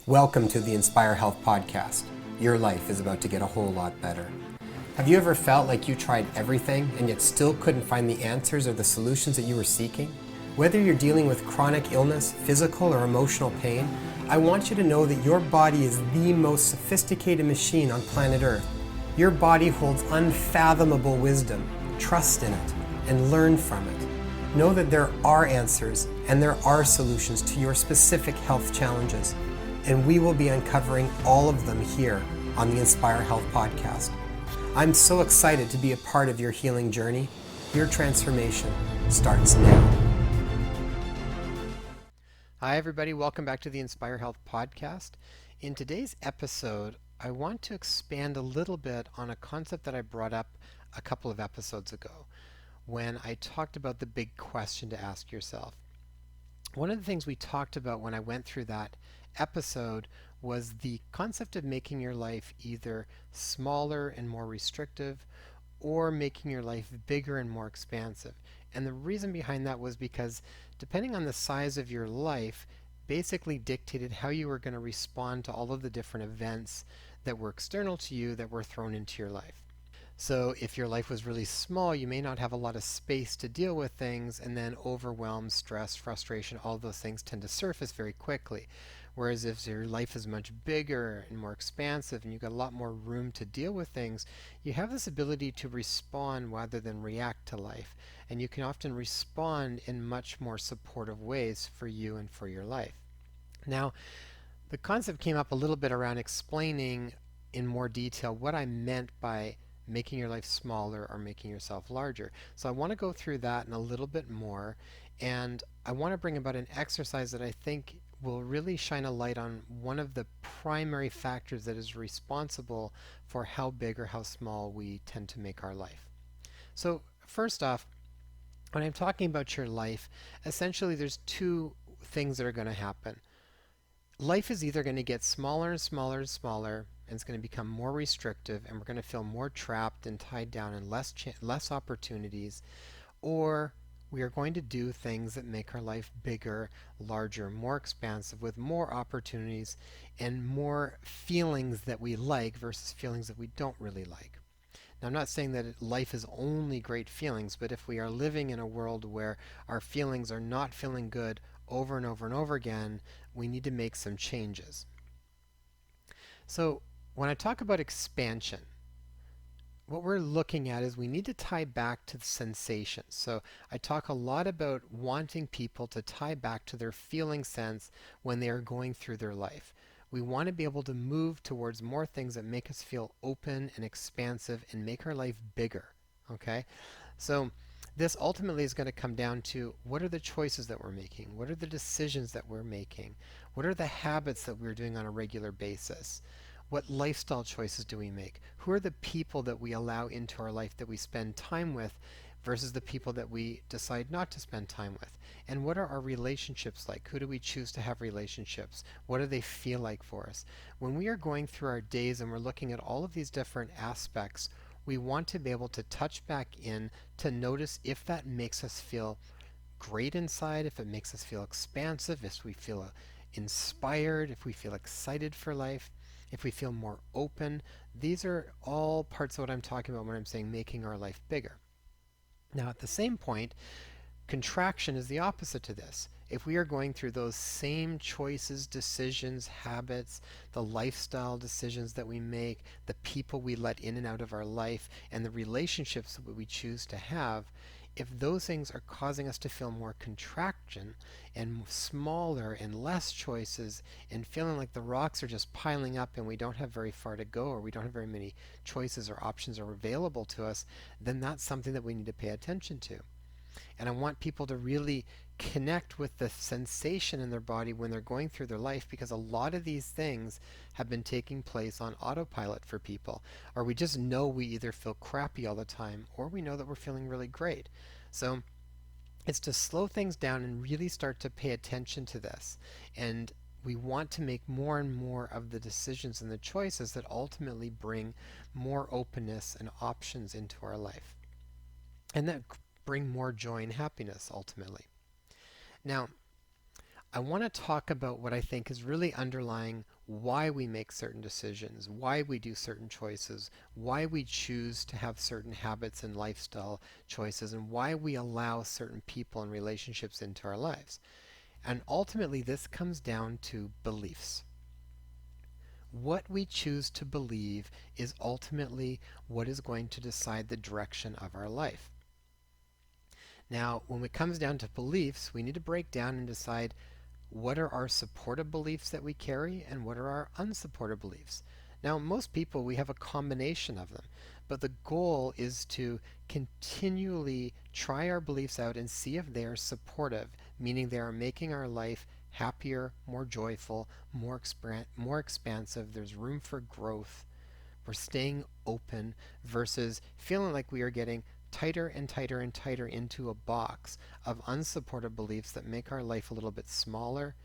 Welcome to the Inspire Health Podcast. Your life is about to get a whole lot better. Have you ever felt like you tried everything and yet still couldn't find the answers or the solutions that you were seeking? Whether you're dealing with chronic illness, physical or emotional pain, I want you to know that your body is the most sophisticated machine on planet Earth. Your body holds unfathomable wisdom. Trust in it and learn from it. Know that there are answers and there are solutions to your specific health challenges. And we will be uncovering all of them here on the Inspire Health Podcast. I'm so excited to be a part of your healing journey. Your transformation starts now. Hi everybody, welcome back to the Inspire Health Podcast. In today's episode, I want to expand a little bit on a concept that I brought up a couple of episodes ago when I talked about the big question to ask yourself. One of the things we talked about when I went through that episode was the concept of making your life either smaller and more restrictive or making your life bigger and more expansive. And the reason behind that was because depending on the size of your life basically dictated how you were going to respond to all of the different events that were external to you that were thrown into your life. So if your life was really small, you may not have a lot of space to deal with things, and then overwhelm, stress, frustration, all those things tend to surface very quickly. Whereas if your life is much bigger and more expansive and you've got a lot more room to deal with things, you have this ability to respond rather than react to life. And you can often respond in much more supportive ways for you and for your life. Now, the concept came up a little bit around explaining in more detail what I meant by making your life smaller or making yourself larger. So I want to go through that in a little bit more, and I want to bring about an exercise that I think will really shine a light on one of the primary factors that is responsible for how big or how small we tend to make our life. So first off, when I'm talking about your life, essentially there's two things that are going to happen. Life is either going to get smaller and smaller and smaller, and it's going to become more restrictive, and we're going to feel more trapped and tied down and less opportunities, or we are going to do things that make our life bigger, larger, more expansive, with more opportunities and more feelings that we like versus feelings that we don't really like. Now, I'm not saying that life is only great feelings, but if we are living in a world where our feelings are not feeling good over and over and over again, we need to make some changes. So when I talk about expansion, what we're looking at is we need to tie back to the sensations. So I talk a lot about wanting people to tie back to their feeling sense when they are going through their life. We want to be able to move towards more things that make us feel open and expansive and make our life bigger. Okay? So this ultimately is going to come down to what are the choices that we're making? What are the decisions that we're making? What are the habits that we're doing on a regular basis? What lifestyle choices do we make? Who are the people that we allow into our life that we spend time with versus the people that we decide not to spend time with? And what are our relationships like? Who do we choose to have relationships? What do they feel like for us? When we are going through our days and we're looking at all of these different aspects, we want to be able to touch back in to notice if that makes us feel great inside, if it makes us feel expansive, if we feel inspired, if we feel excited for life, if we feel more open. These are all parts of what I'm talking about when I'm saying making our life bigger. Now, at the same point, contraction is the opposite to this. If we are going through those same choices, decisions, habits, the lifestyle decisions that we make, the people we let in and out of our life, and the relationships that we choose to have, if those things are causing us to feel more contraction and smaller and less choices and feeling like the rocks are just piling up and we don't have very far to go or we don't have very many choices or options are available to us, then that's something that we need to pay attention to. And I want people to really connect with the sensation in their body when they're going through their life, because a lot of these things have been taking place on autopilot for people. Or we just know we either feel crappy all the time or we know that we're feeling really great. So it's to slow things down and really start to pay attention to this. And we want to make more and more of the decisions and the choices that ultimately bring more openness and options into our life. And that bring more joy and happiness ultimately. Now, I want to talk about what I think is really underlying why we make certain decisions, why we do certain choices, why we choose to have certain habits and lifestyle choices, and why we allow certain people and relationships into our lives. And ultimately, this comes down to beliefs. What we choose to believe is ultimately what is going to decide the direction of our life. Now, when it comes down to beliefs, we need to break down and decide what are our supportive beliefs that we carry and what are our unsupportive beliefs. Now, most people, we have a combination of them, but the goal is to continually try our beliefs out and see if they are supportive, meaning they are making our life happier, more joyful, more expansive. There's room for growth. We're staying open versus feeling like we are getting tighter and tighter and tighter into a box of unsupported beliefs that make our life a little bit smaller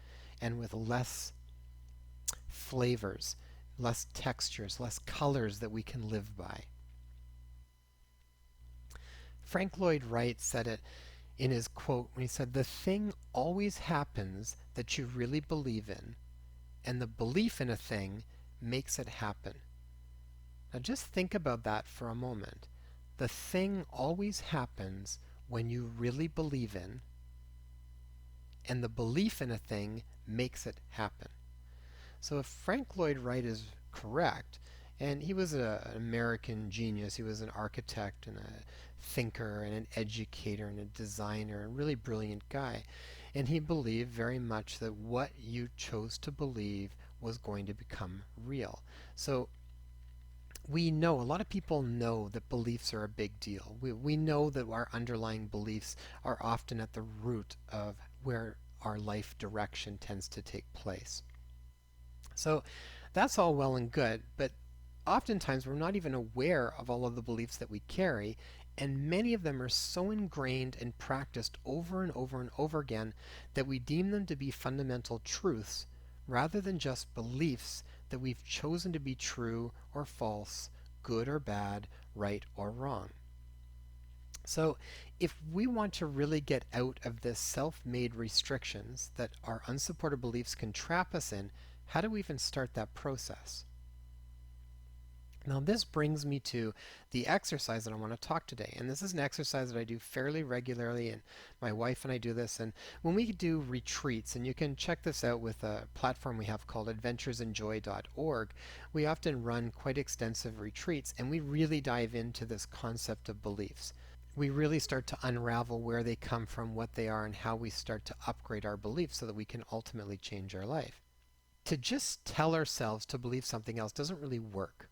and with less flavors, less textures, less colors that we can live by. Frank Lloyd Wright said it in his quote when he said, "The thing always happens that you really believe in, and the belief in a thing makes it happen." Now just think about that for a moment. The thing always happens when you really believe in, and the belief in a thing makes it happen. So if Frank Lloyd Wright is correct, and he was an American genius, he was an architect and a thinker and an educator and a designer, and really brilliant guy, and he believed very much that what you chose to believe was going to become real. So we know, a lot of people know that beliefs are a big deal. We know that our underlying beliefs are often at the root of where our life direction tends to take place. So that's all well and good, but oftentimes we're not even aware of all of the beliefs that we carry, and many of them are so ingrained and practiced over and over and over again that we deem them to be fundamental truths rather than just beliefs that we've chosen to be true or false, good or bad, right or wrong. So, if we want to really get out of this self made restrictions that our unsupported beliefs can trap us in, how do we even start that process? Now, this brings me to the exercise that I want to talk today. And this is an exercise that I do fairly regularly, and my wife and I do this. And when we do retreats, and you can check this out with a platform we have called adventuresinjoy.org, we often run quite extensive retreats, and we really dive into this concept of beliefs. We really start to unravel where they come from, what they are, and how we start to upgrade our beliefs so that we can ultimately change our life. To just tell ourselves to believe something else doesn't really work.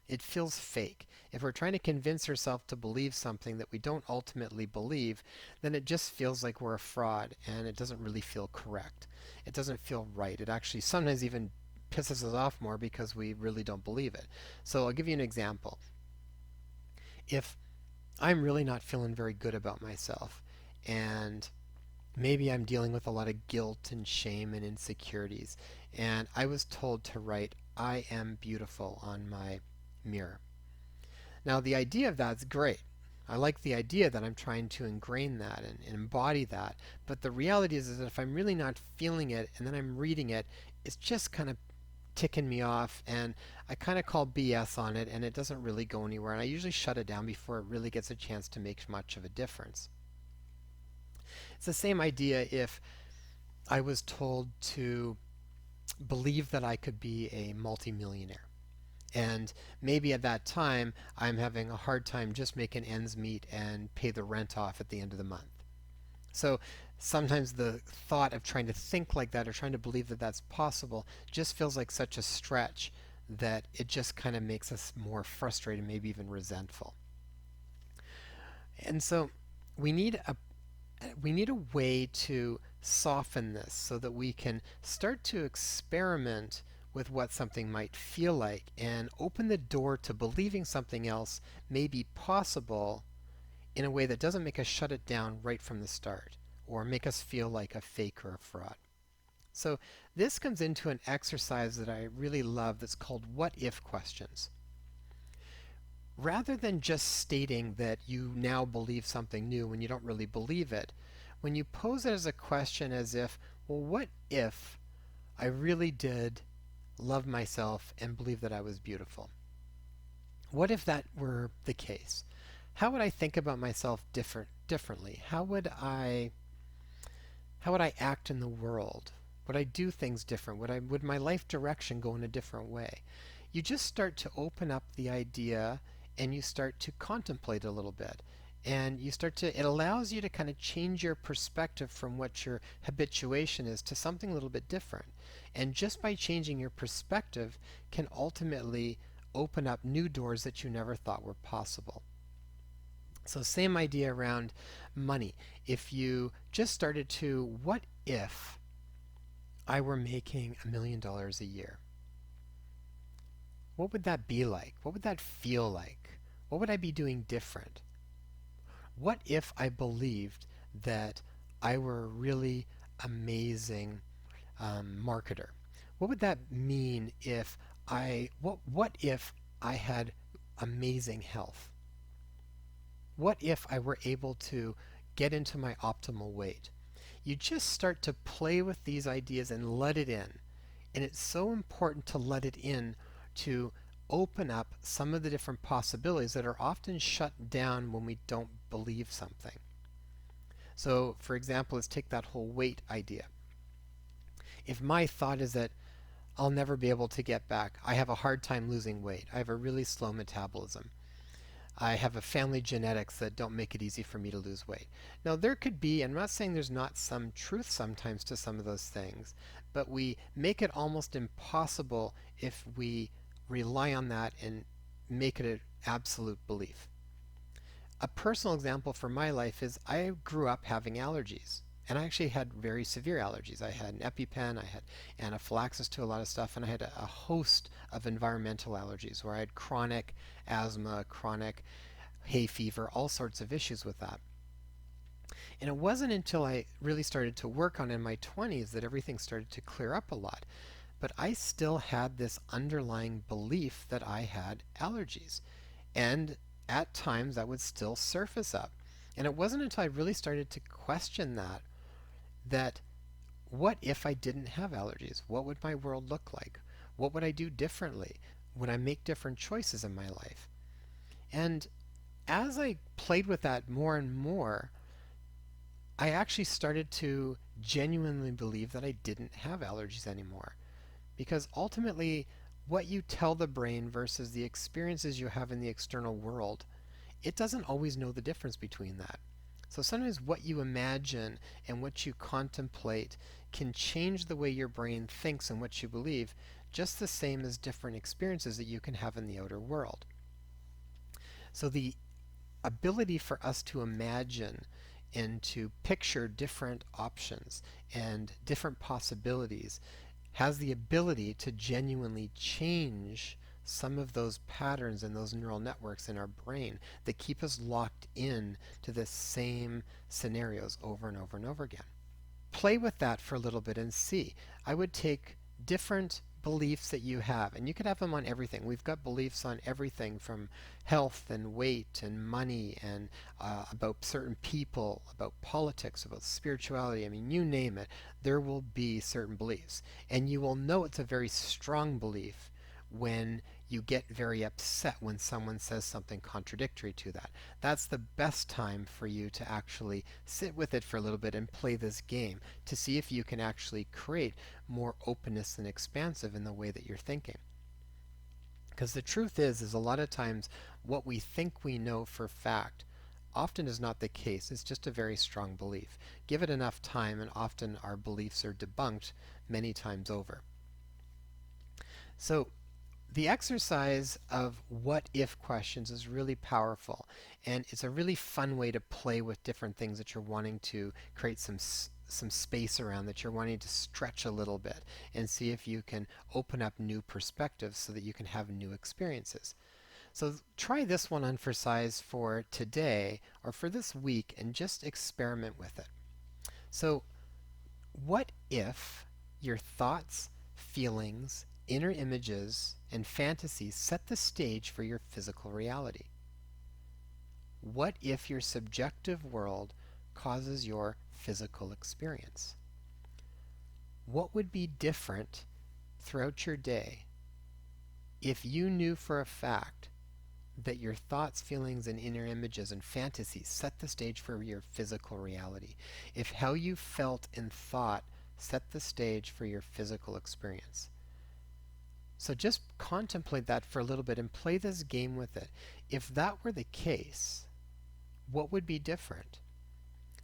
It feels fake. If we're trying to convince ourselves to believe something that we don't ultimately believe, then it just feels like we're a fraud and it doesn't really feel correct. It doesn't feel right. It actually sometimes even pisses us off more because we really don't believe it. So I'll give you an example. If I'm really not feeling very good about myself, and maybe I'm dealing with a lot of guilt and shame and insecurities, and I was told to write, "I am beautiful" on my mirror. Now, the idea of that's great. I like the idea that I'm trying to ingrain that and embody that. But the reality is that if I'm really not feeling it and then I'm reading it, it's just kind of ticking me off, and I kind of call BS on it, and it doesn't really go anywhere. And I usually shut it down before it really gets a chance to make much of a difference. It's the same idea if I was told to believe that I could be a multimillionaire. And maybe at that time, I'm having a hard time just making ends meet and pay the rent off at the end of the month. So sometimes the thought of trying to think like that or trying to believe that that's possible just feels like such a stretch that it just kind of makes us more frustrated, maybe even resentful. And so we need a we need a way to soften this so that we can start to experiment with what something might feel like and open the door to believing something else may be possible in a way that doesn't make us shut it down right from the start or make us feel like a fake or a fraud. So this comes into an exercise that I really love that's called what if questions. Rather than just stating that you now believe something new when you don't really believe it, when you pose it as a question as if, well, what if I really did love myself and believe that I was beautiful? What if that were the case? How would I think about myself differently? How would I act in the world? Would I do things different? Would my life direction go in a different way? You just start to open up the idea and you start to contemplate a little bit. And it allows you to kind of change your perspective from what your habituation is to something a little bit different. And just by changing your perspective can ultimately open up new doors that you never thought were possible. So same idea around money. If you just started to, what if I were making $1 million a year? What would that be like? What would that feel like? What would I be doing different? What if I believed that I were a really amazing marketer? What would that mean if what if I had amazing health? What if I were able to get into my optimal weight? You just start to play with these ideas and let it in. And it's so important to let it in to open up some of the different possibilities that are often shut down when we don't believe something. So, for example, let's take that whole weight idea. If my thought is that I'll never be able to get back, I have a hard time losing weight, I have a really slow metabolism, I have a family genetics that don't make it easy for me to lose weight. Now, there could be, I'm not saying there's not some truth sometimes to some of those things, but we make it almost impossible if we rely on that and make it an absolute belief. A personal example from my life is I grew up having allergies. And I actually had very severe allergies. I had an EpiPen, I had anaphylaxis to a lot of stuff, and I had a host of environmental allergies where I had chronic asthma, chronic hay fever, all sorts of issues with that. And it wasn't until I really started to work on it in my 20s that everything started to clear up a lot. But I still had this underlying belief that I had allergies. And at times that would still surface up. And it wasn't until I really started to question that what if I didn't have allergies? What would my world look like? What would I do differently? Would I make different choices in my life? And as I played with that more and more, I actually started to genuinely believe that I didn't have allergies anymore. Because ultimately, what you tell the brain versus the experiences you have in the external world, it doesn't always know the difference between that. So sometimes what you imagine and what you contemplate can change the way your brain thinks and what you believe, just the same as different experiences that you can have in the outer world. So the ability for us to imagine and to picture different options and different possibilities has the ability to genuinely change some of those patterns and those neural networks in our brain that keep us locked in to the same scenarios over and over and over again. Play with that for a little bit and see. I would take different beliefs that you have, and you could have them on everything. We've got beliefs on everything from health and weight and money and about certain people, about politics, about spirituality. I mean, you name it, there will be certain beliefs. And you will know it's a very strong belief when you get very upset when someone says something contradictory to that. That's the best time for you to actually sit with it for a little bit and play this game to see if you can actually create more openness and expansive in the way that you're thinking. Because the truth is a lot of times what we think we know for fact often is not the case. It's just a very strong belief. Give it enough time and often our beliefs are debunked many times over. So the exercise of what if questions is really powerful, and it's a really fun way to play with different things that you're wanting to create some space around, that you're wanting to stretch a little bit and see if you can open up new perspectives so that you can have new experiences. So try this one on for size for today or for this week and just experiment with it. So what if your thoughts, feelings, inner images, and fantasies set the stage for your physical reality? What if your subjective world causes your physical experience? What would be different throughout your day if you knew for a fact that your thoughts, feelings, and inner images and fantasies set the stage for your physical reality? If how you felt and thought set the stage for your physical experience? So just contemplate that for a little bit and play this game with it. If that were the case, what would be different?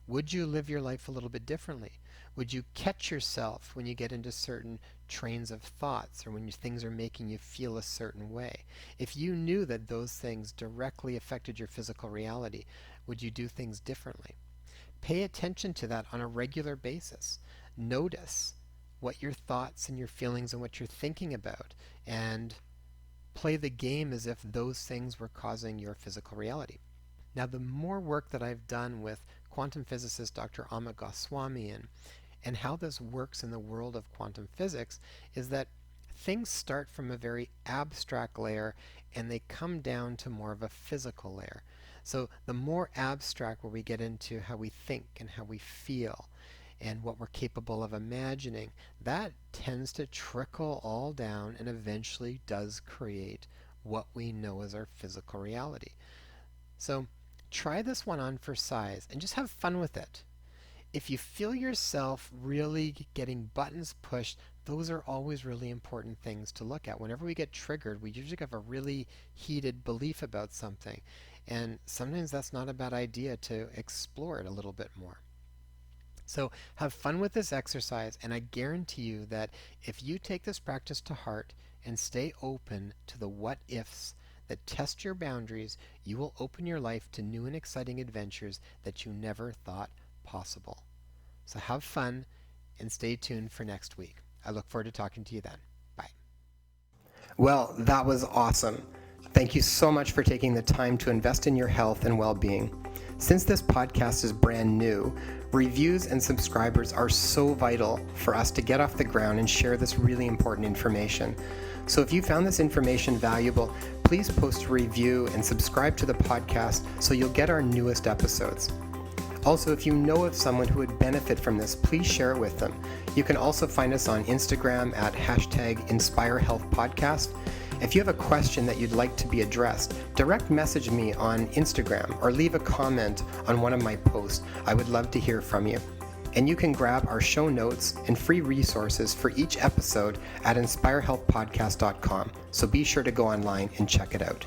Would you live your life a little bit differently? Would you catch yourself when you get into certain trains of thoughts or when things are making you feel a certain way? If you knew that those things directly affected your physical reality, would you do things differently? Pay attention to that on a regular basis. Notice what your thoughts and your feelings and what you're thinking about, and play the game as if those things were causing your physical reality. Now, the more work that I've done with quantum physicist Dr. Amit Goswami and how this works in the world of quantum physics is that things start from a very abstract layer and they come down to more of a physical layer. So the more abstract where we get into how we think and how we feel and what we're capable of imagining, that tends to trickle all down and eventually does create what we know as our physical reality. So try this one on for size and just have fun with it. If you feel yourself really getting buttons pushed, those are always really important things to look at. Whenever we get triggered, we usually have a really heated belief about something. And sometimes that's not a bad idea to explore it a little bit more. So have fun with this exercise, and I guarantee you that if you take this practice to heart and stay open to the what ifs that test your boundaries, you will open your life to new and exciting adventures that you never thought possible. So have fun and stay tuned for next week. I look forward to talking to you then. Bye. Well, that was awesome. Thank you so much for taking the time to invest in your health and well-being. Since this podcast is brand new, reviews and subscribers are so vital for us to get off the ground and share this really important information. So if you found this information valuable, please post a review and subscribe to the podcast so you'll get our newest episodes. Also, if you know of someone who would benefit from this, please share it with them. You can also find us on Instagram at #InspireHealthPodcast. If you have a question that you'd like to be addressed, direct message me on Instagram or leave a comment on one of my posts. I would love to hear from you. And you can grab our show notes and free resources for each episode at inspirehealthpodcast.com. So be sure to go online and check it out.